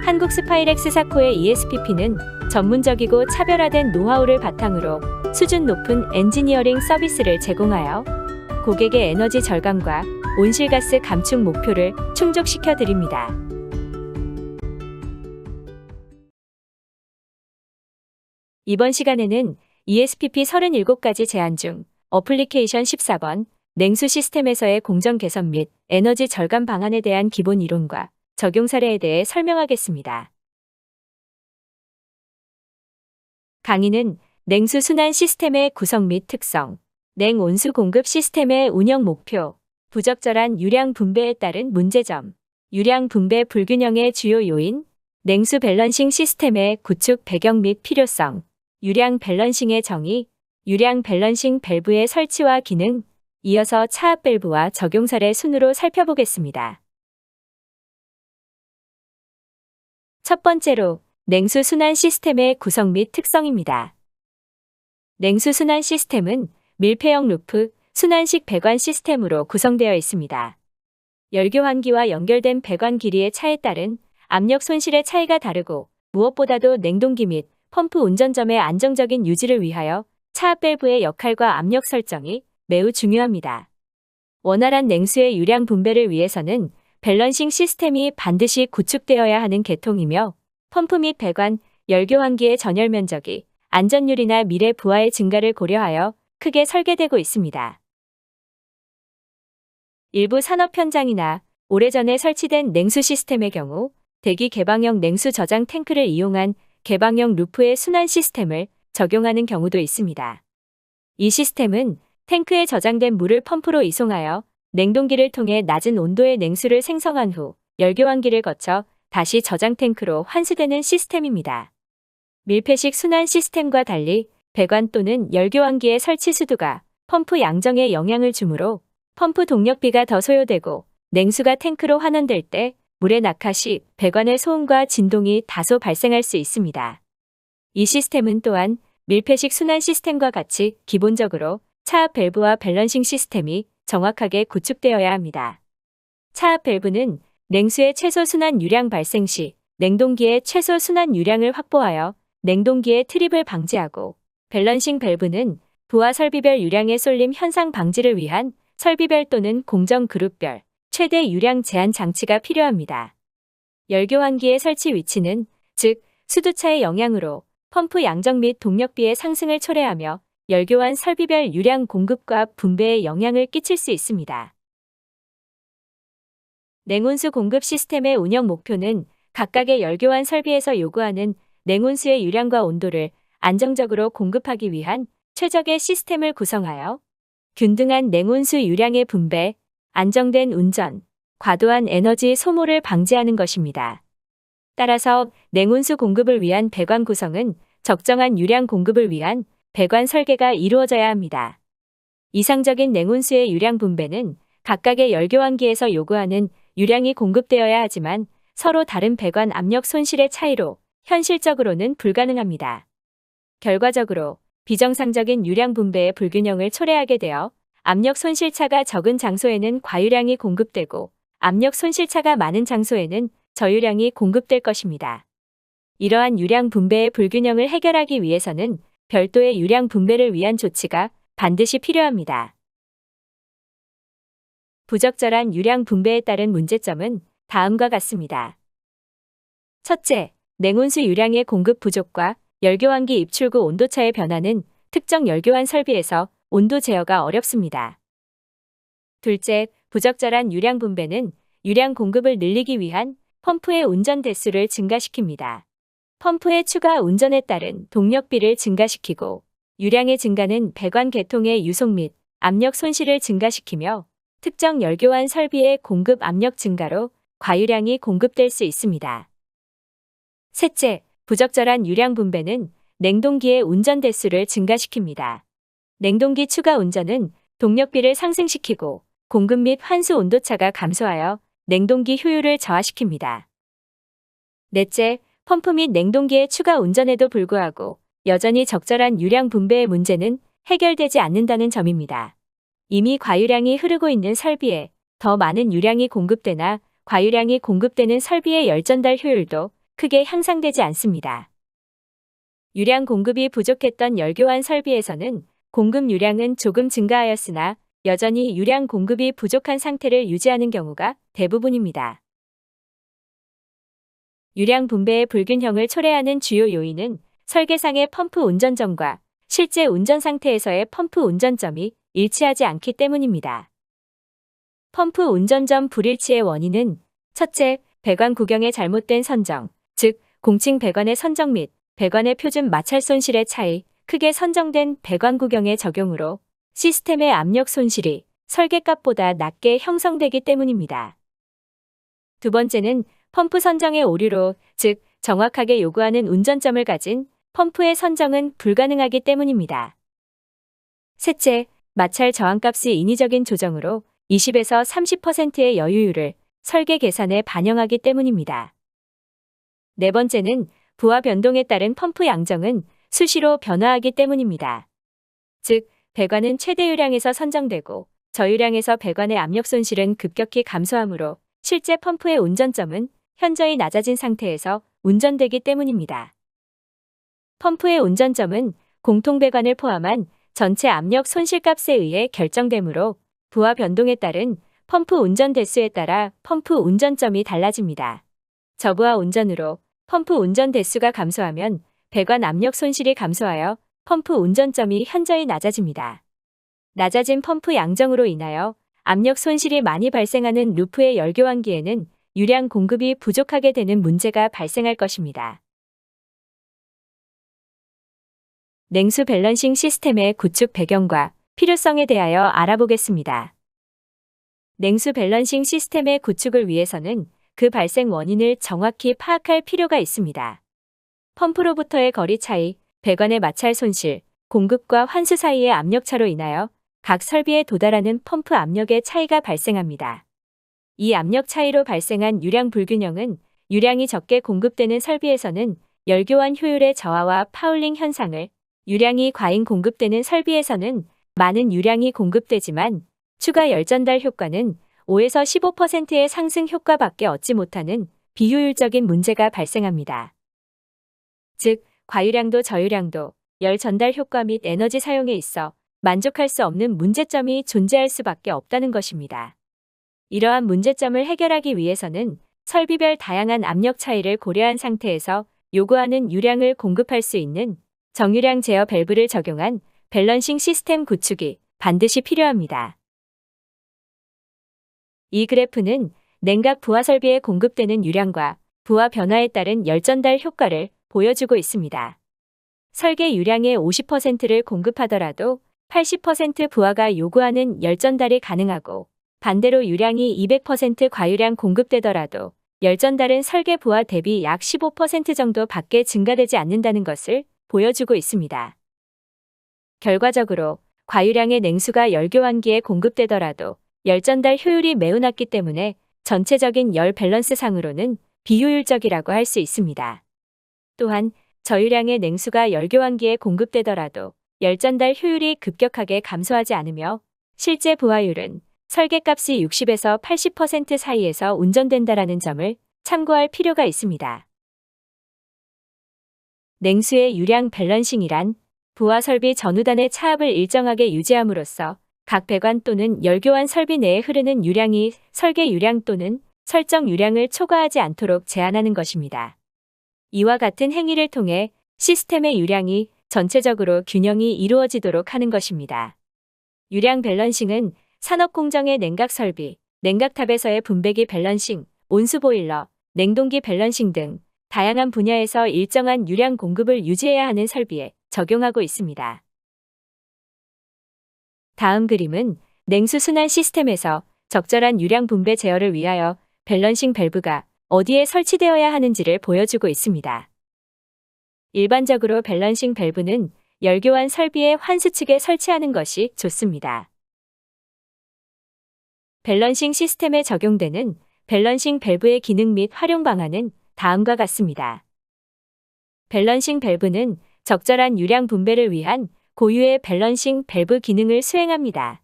한국 스파이렉스 사코의 ESPP는 전문적이고 차별화된 노하우를 바탕으로 수준 높은 엔지니어링 서비스를 제공하여 고객의 에너지 절감과 온실가스 감축 목표를 충족시켜 드립니다. 이번 시간에는 ESPP 37가지 제안 중 어플리케이션 14번 냉수 시스템에서의 공정 개선 및 에너지 절감 방안에 대한 기본 이론과 적용 사례에 대해 설명하겠습니다. 강의는 냉수 순환 시스템의 구성 및 특성, 냉온수 공급 시스템의 운영 목표, 부적절한 유량 분배에 따른 문제점, 유량 분배 불균형의 주요 요인, 냉수 밸런싱 시스템의 구축 배경 및 필요성, 유량 밸런싱의 정의, 유량 밸런싱 밸브의 설치와 기능, 이어서 차압 밸브와 적용 사례 순으로 살펴보겠습니다. 첫 번째로 냉수 순환 시스템의 구성 및 특성입니다. 냉수 순환 시스템은 밀폐형 루프, 순환식 배관 시스템으로 구성되어 있습니다. 열교환기와 연결된 배관 길이의 차에 따른 압력 손실의 차이가 다르고 무엇보다도 냉동기 및 펌프 운전점의 안정적인 유지를 위하여 차압 밸브의 역할과 압력 설정이 매우 중요합니다. 원활한 냉수의 유량 분배를 위해서는 밸런싱 시스템이 반드시 구축되어야 하는 계통이며 펌프 및 배관, 열교환기의 전열 면적이 안전율이나 미래 부하의 증가를 고려하여 크게 설계되고 있습니다. 일부 산업 현장이나 오래전에 설치된 냉수 시스템의 경우 대기 개방형 냉수 저장 탱크를 이용한 개방형 루프의 순환 시스템을 적용하는 경우도 있습니다. 이 시스템은 탱크에 저장된 물을 펌프로 이송하여 냉동기를 통해 낮은 온도의 냉수를 생성한 후 열교환기를 거쳐 다시 저장 탱크로 환수되는 시스템입니다. 밀폐식 순환 시스템과 달리 배관 또는 열교환기의 설치 수도가 펌프 양정에 영향을 주므로 펌프 동력비가 더 소요되고 냉수가 탱크로 환원될 때 물의 낙하 시 배관의 소음과 진동이 다소 발생할 수 있습니다. 이 시스템은 또한 밀폐식 순환 시스템과 같이 기본적으로 차압 밸브와 밸런싱 시스템이 정확하게 구축되어야 합니다. 차압 밸브는 냉수의 최소 순환 유량 발생 시 냉동기의 최소 순환 유량을 확보하여 냉동기의 트립을 방지하고 밸런싱 밸브는 부하 설비별 유량의 쏠림 현상 방지를 위한 설비별 또는 공정 그룹별 최대 유량 제한 장치가 필요합니다. 열교환기의 설치 위치는 즉 수두차의 영향으로 펌프 양정 및 동력비의 상승을 초래하며 열교환 설비별 유량 공급과 분배에 영향을 끼칠 수 있습니다. 냉온수 공급 시스템의 운영 목표는 각각의 열교환 설비에서 요구하는 냉온수의 유량과 온도를 안정적으로 공급하기 위한 최적의 시스템을 구성하여 균등한 냉온수 유량의 분배, 안정된 운전, 과도한 에너지 소모를 방지하는 것입니다. 따라서 냉온수 공급을 위한 배관 구성은 적정한 유량 공급을 위한 배관 설계가 이루어져야 합니다. 이상적인 냉온수의 유량 분배는 각각의 열교환기에서 요구하는 유량이 공급되어야 하지만 서로 다른 배관 압력 손실의 차이로 현실적으로는 불가능합니다. 결과적으로 비정상적인 유량 분배의 불균형을 초래하게 되어 압력 손실차가 적은 장소에는 과유량이 공급되고 압력 손실차가 많은 장소에는 저유량이 공급될 것입니다. 이러한 유량 분배의 불균형을 해결하기 위해서는 별도의 유량 분배를 위한 조치가 반드시 필요합니다. 부적절한 유량 분배에 따른 문제점은 다음과 같습니다. 첫째, 냉온수 유량의 공급 부족과 열교환기 입출구 온도차의 변화는 특정 열교환 설비에서 온도 제어가 어렵습니다. 둘째, 부적절한 유량 분배는 유량 공급을 늘리기 위한 펌프의 운전 대수를 증가시킵니다. 펌프의 추가 운전에 따른 동력비를 증가시키고 유량의 증가는 배관 계통의 유속 및 압력 손실을 증가시키며 특정 열교환 설비의 공급 압력 증가로 과유량이 공급될 수 있습니다. 셋째, 부적절한 유량 분배는 냉동기의 운전 대수를 증가시킵니다. 냉동기 추가 운전은 동력비를 상승시키고 공급 및 환수 온도차가 감소하여 냉동기 효율을 저하시킵니다. 넷째, 펌프 및 냉동기의 추가 운전에도 불구하고 여전히 적절한 유량 분배의 문제는 해결되지 않는다는 점입니다. 이미 과유량이 흐르고 있는 설비에 더 많은 유량이 공급되나 과유량이 공급되는 설비의 열전달 효율도 크게 향상되지 않습니다. 유량 공급이 부족했던 열교환 설비에서는 공급 유량은 조금 증가하였으나 여전히 유량 공급이 부족한 상태를 유지하는 경우가 대부분입니다. 유량 분배의 불균형을 초래하는 주요 요인은 설계상의 펌프 운전점과 실제 운전 상태에서의 펌프 운전점이 일치하지 않기 때문입니다. 펌프 운전점 불일치의 원인은 첫째, 배관 구경의 잘못된 선정, 즉 공칭 배관의 선정 및 배관의 표준 마찰 손실의 차이, 크게 선정된 배관 구경의 적용으로 시스템의 압력 손실이 설계값보다 낮게 형성되기 때문입니다. 두 번째는 펌프 선정의 오류로, 즉 정확하게 요구하는 운전점을 가진 펌프의 선정은 불가능하기 때문입니다. 셋째, 마찰 저항값이 인위적인 조정으로 20에서 30%의 여유율을 설계 계산에 반영하기 때문입니다. 네 번째는 부하 변동에 따른 펌프 양정은 수시로 변화하기 때문입니다. 즉, 배관은 최대 유량에서 선정되고 저유량에서 배관의 압력 손실은 급격히 감소하므로 실제 펌프의 운전점은 현저히 낮아진 상태에서 운전되기 때문입니다. 펌프의 운전점은 공통 배관을 포함한 전체 압력 손실값에 의해 결정되므로 부하 변동에 따른 펌프 운전 대수에 따라 펌프 운전점이 달라집니다. 저부하 운전으로 펌프 운전 대수가 감소하면 배관 압력 손실이 감소하여 펌프 운전점이 현저히 낮아집니다. 낮아진 펌프 양정으로 인하여 압력 손실이 많이 발생하는 루프의 열교환기에는 유량 공급이 부족하게 되는 문제가 발생할 것입니다. 냉수 밸런싱 시스템의 구축 배경과 필요성에 대하여 알아보겠습니다. 냉수 밸런싱 시스템의 구축을 위해서는 그 발생 원인을 정확히 파악할 필요가 있습니다. 펌프로부터의 거리 차이, 배관의 마찰 손실, 공급과 환수 사이의 압력차로 인하여 각 설비에 도달하는 펌프 압력의 차이가 발생합니다. 이 압력 차이로 발생한 유량 불균형은 유량이 적게 공급되는 설비에서는 열교환 효율의 저하와 파울링 현상을, 유량이 과잉 공급되는 설비에서는 많은 유량이 공급되지만 추가 열전달 효과는 5에서 15%의 상승 효과밖에 얻지 못하는 비효율적인 문제가 발생합니다. 즉, 과유량도 저유량도 열 전달 효과 및 에너지 사용에 있어 만족할 수 없는 문제점이 존재할 수밖에 없다는 것입니다. 이러한 문제점을 해결하기 위해서는 설비별 다양한 압력 차이를 고려한 상태에서 요구하는 유량을 공급할 수 있는 정유량 제어 밸브를 적용한 밸런싱 시스템 구축이 반드시 필요합니다. 이 그래프는 냉각 부하 설비에 공급되는 유량과 부하 변화에 따른 열전달 효과를 보여주고 있습니다. 설계 유량의 50%를 공급하더라도 80% 부하가 요구하는 열전달이 가능하고 반대로 유량이 200% 과유량 공급되더라도 열전달은 설계 부하 대비 약 15% 정도 밖에 증가되지 않는다는 것을 보여주고 있습니다. 결과적으로 과유량의 냉수가 열교환기에 공급되더라도 열전달 효율이 매우 낮기 때문에 전체적인 열 밸런스 상으로는 비효율적이라고 할 수 있습니다. 또한 저유량의 냉수가 열교환기에 공급되더라도 열전달 효율이 급격하게 감소하지 않으며 실제 부하율은 설계값이 60에서 80% 사이에서 운전된다라는 점을 참고할 필요가 있습니다. 냉수의 유량 밸런싱이란 부하 설비 전후단의 차압을 일정하게 유지함으로써 각 배관 또는 열교환 설비 내에 흐르는 유량이 설계 유량 또는 설정 유량을 초과하지 않도록 제한하는 것입니다. 이와 같은 행위를 통해 시스템의 유량이 전체적으로 균형이 이루어지도록 하는 것입니다. 유량 밸런싱은 산업공정의 냉각 설비, 냉각탑에서의 분배기 밸런싱, 온수 보일러, 냉동기 밸런싱 등 다양한 분야에서 일정한 유량 공급을 유지해야 하는 설비에 적용하고 있습니다. 다음 그림은 냉수 순환 시스템에서 적절한 유량 분배 제어를 위하여 밸런싱 밸브가 어디에 설치되어야 하는지를 보여주고 있습니다. 일반적으로 밸런싱 밸브는 열교환 설비의 환수측에 설치하는 것이 좋습니다. 밸런싱 시스템에 적용되는 밸런싱 밸브의 기능 및 활용 방안은 다음과 같습니다. 밸런싱 밸브는 적절한 유량 분배를 위한 고유의 밸런싱 밸브 기능을 수행합니다.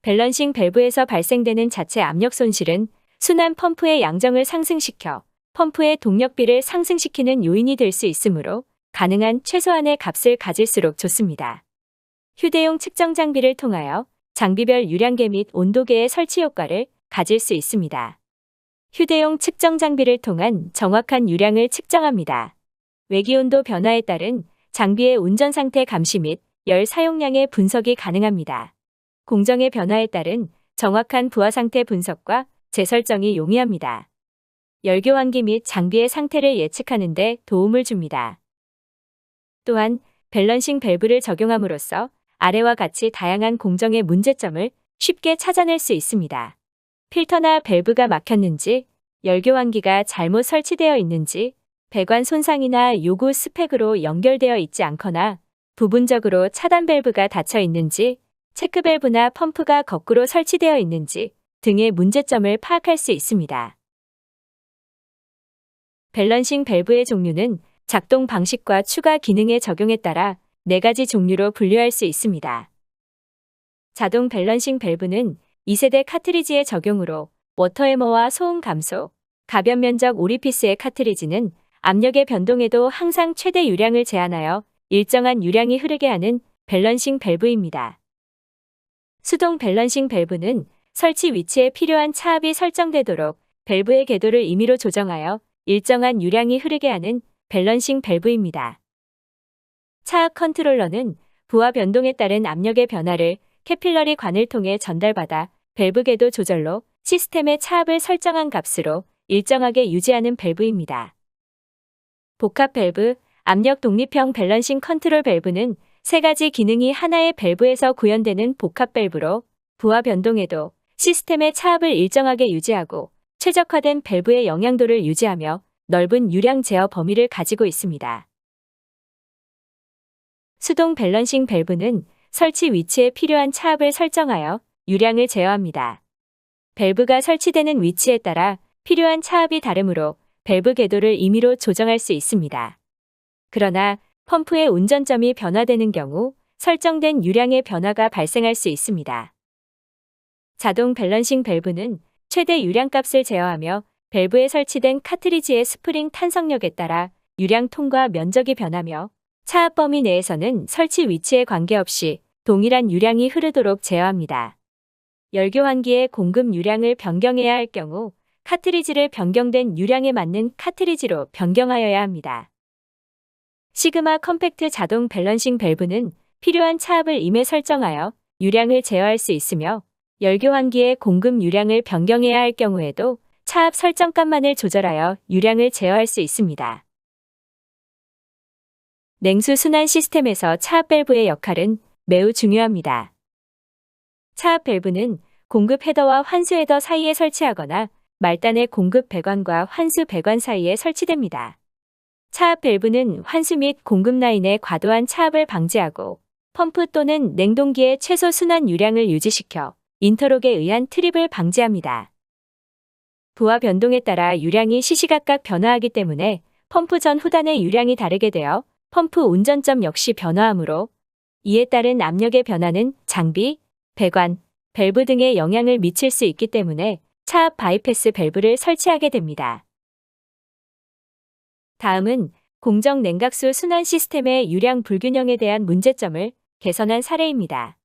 밸런싱 밸브에서 발생되는 자체 압력 손실은 순환 펌프의 양정을 상승시켜 펌프의 동력비를 상승시키는 요인이 될 수 있으므로 가능한 최소한의 값을 가질수록 좋습니다. 휴대용 측정 장비를 통하여 장비별 유량계 및 온도계의 설치 효과를 가질 수 있습니다. 휴대용 측정 장비를 통한 정확한 유량을 측정합니다. 외기온도 변화에 따른 장비의 운전 상태 감시 및 열 사용량의 분석이 가능합니다. 공정의 변화에 따른 정확한 부하 상태 분석과 재설정이 용이합니다. 열교환기 및 장비의 상태를 예측하는 데 도움을 줍니다. 또한 밸런싱 밸브를 적용함으로써 아래와 같이 다양한 공정의 문제점을 쉽게 찾아낼 수 있습니다. 필터나 밸브가 막혔는지, 열교환기가 잘못 설치되어 있는지, 배관 손상이나 요구 스펙으로 연결되어 있지 않거나 부분적으로 차단 밸브가 닫혀 있는지, 체크 밸브나 펌프가 거꾸로 설치되어 있는지 등의 문제점을 파악할 수 있습니다. 밸런싱 밸브의 종류는 작동 방식과 추가 기능의 적용에 따라 4가지 종류로 분류할 수 있습니다. 자동 밸런싱 밸브는 2세대 카트리지의 적용으로 워터해머와 소음 감소, 가변 면적 오리피스의 카트리지는 압력의 변동에도 항상 최대 유량을 제한하여 일정한 유량이 흐르게 하는 밸런싱 밸브입니다. 수동 밸런싱 밸브는 설치 위치에 필요한 차압이 설정되도록 밸브의 궤도를 임의로 조정하여 일정한 유량이 흐르게 하는 밸런싱 밸브입니다. 차압 컨트롤러는 부하 변동에 따른 압력의 변화를 캐필러리 관을 통해 전달받아 밸브 궤도 조절로 시스템의 차압을 설정한 값으로 일정하게 유지하는 밸브입니다. 복합 밸브, 압력 독립형 밸런싱 컨트롤 밸브는 3가지 기능이 하나의 밸브에서 구현되는 복합 밸브로 부하 변동에도 시스템의 차압을 일정하게 유지하고 최적화된 밸브의 영향도를 유지하며 넓은 유량 제어 범위를 가지고 있습니다. 수동 밸런싱 밸브는 설치 위치에 필요한 차압을 설정하여 유량을 제어합니다. 밸브가 설치되는 위치에 따라 필요한 차압이 다르므로 밸브 궤도를 임의로 조정할 수 있습니다. 그러나 펌프의 운전점이 변화되는 경우 설정된 유량의 변화가 발생할 수 있습니다. 자동 밸런싱 밸브는 최대 유량값을 제어하며 밸브에 설치된 카트리지의 스프링 탄성력에 따라 유량 통과 면적이 변하며 차압 범위 내에서는 설치 위치에 관계없이 동일한 유량이 흐르도록 제어합니다. 열교환기의 공급 유량을 변경해야 할 경우 카트리지를 변경된 유량에 맞는 카트리지로 변경하여야 합니다. 시그마 컴팩트 자동 밸런싱 밸브는 필요한 차압을 임의 설정하여 유량을 제어할 수 있으며 열교환기의 공급 유량을 변경해야 할 경우에도 차압 설정값만을 조절하여 유량을 제어할 수 있습니다. 냉수 순환 시스템에서 차압 밸브의 역할은 매우 중요합니다. 차압 밸브는 공급 헤더와 환수 헤더 사이에 설치하거나 말단의 공급 배관과 환수 배관 사이에 설치됩니다. 차압 밸브는 환수 및 공급 라인의 과도한 차압을 방지하고 펌프 또는 냉동기의 최소 순환 유량을 유지시켜 인터록에 의한 트립을 방지합니다. 부하 변동에 따라 유량이 시시각각 변화하기 때문에 펌프 전 후단의 유량이 다르게 되어 펌프 운전점 역시 변화하므로 이에 따른 압력의 변화는 장비, 배관, 밸브 등에 영향을 미칠 수 있기 때문에 차압 바이패스 밸브를 설치하게 됩니다. 다음은 공정 냉각수 순환 시스템의 유량 불균형에 대한 문제점을 개선한 사례입니다.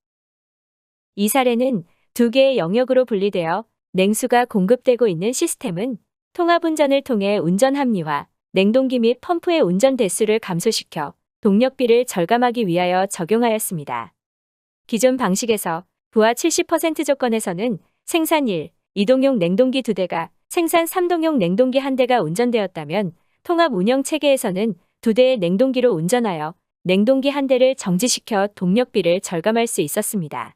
이 사례는 2개의 영역으로 분리되어 냉수가 공급되고 있는 시스템은 통합운전을 통해 운전 합리화, 냉동기 및 펌프의 운전 대수를 감소시켜 동력비를 절감하기 위하여 적용하였습니다. 기존 방식에서 부하 70% 조건에서는 생산 1, 이동용 냉동기 2대가 생산 3동용 냉동기 1대가 운전되었다면 통합 운영 체계에서는 2대의 냉동기로 운전하여 냉동기 1대를 정지시켜 동력비를 절감할 수 있었습니다.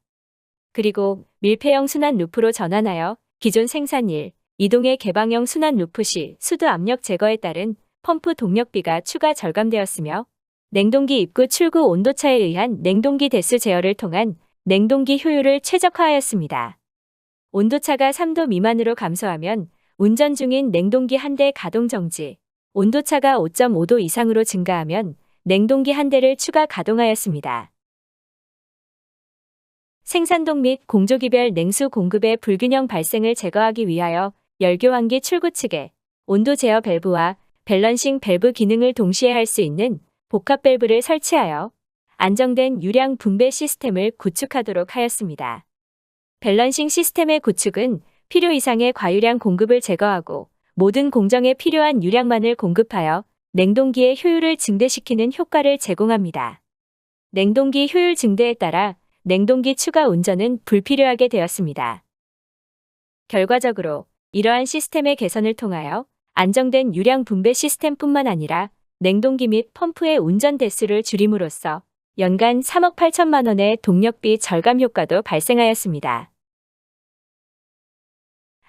그리고 밀폐형 순환 루프로 전환하여 기존 생산 1, 이동의 개방형 순환 루프 시 수도 압력 제거에 따른 펌프 동력비가 추가 절감되었으며 냉동기 입구 출구 온도차에 의한 냉동기 대수 제어를 통한 냉동기 효율을 최적화하였습니다. 온도차가 3도 미만으로 감소하면 운전 중인 냉동기 1대 가동 정지, 온도차가 5.5도 이상으로 증가하면 냉동기 1대를 추가 가동하였습니다. 생산동 및 공조기별 냉수 공급의 불균형 발생을 제거하기 위하여 열교환기 출구 측에 온도 제어 밸브와 밸런싱 밸브 기능을 동시에 할 수 있는 복합 밸브를 설치하여 안정된 유량 분배 시스템을 구축하도록 하였습니다. 밸런싱 시스템의 구축은 필요 이상의 과유량 공급을 제거하고 모든 공정에 필요한 유량만을 공급하여 냉동기의 효율을 증대시키는 효과를 제공합니다. 냉동기 효율 증대에 따라 냉동기 추가 운전은 불필요하게 되었습니다. 결과적으로 이러한 시스템의 개선을 통하여 안정된 유량 분배 시스템뿐만 아니라 냉동기 및 펌프의 운전 대수를 줄임으로써 연간 3억 8천만 원의 동력비 절감 효과도 발생하였습니다.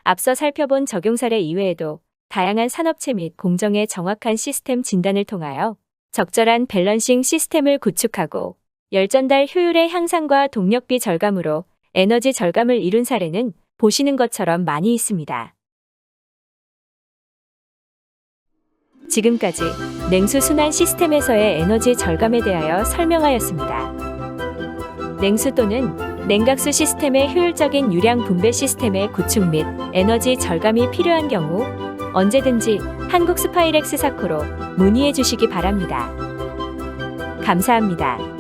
앞서 살펴본 적용 사례 이외에도 다양한 산업체 및 공정의 정확한 시스템 진단을 통하여 적절한 밸런싱 시스템을 구축하고 열전달 효율의 향상과 동력비 절감으로 에너지 절감을 이룬 사례는 보시는 것처럼 많이 있습니다. 지금까지 냉수 순환 시스템에서의 에너지 절감에 대하여 설명하였습니다. 냉수 또는 냉각수 시스템의 효율적인 유량 분배 시스템의 구축 및 에너지 절감이 필요한 경우 언제든지 한국 스파이렉스 사코로 문의해 주시기 바랍니다. 감사합니다.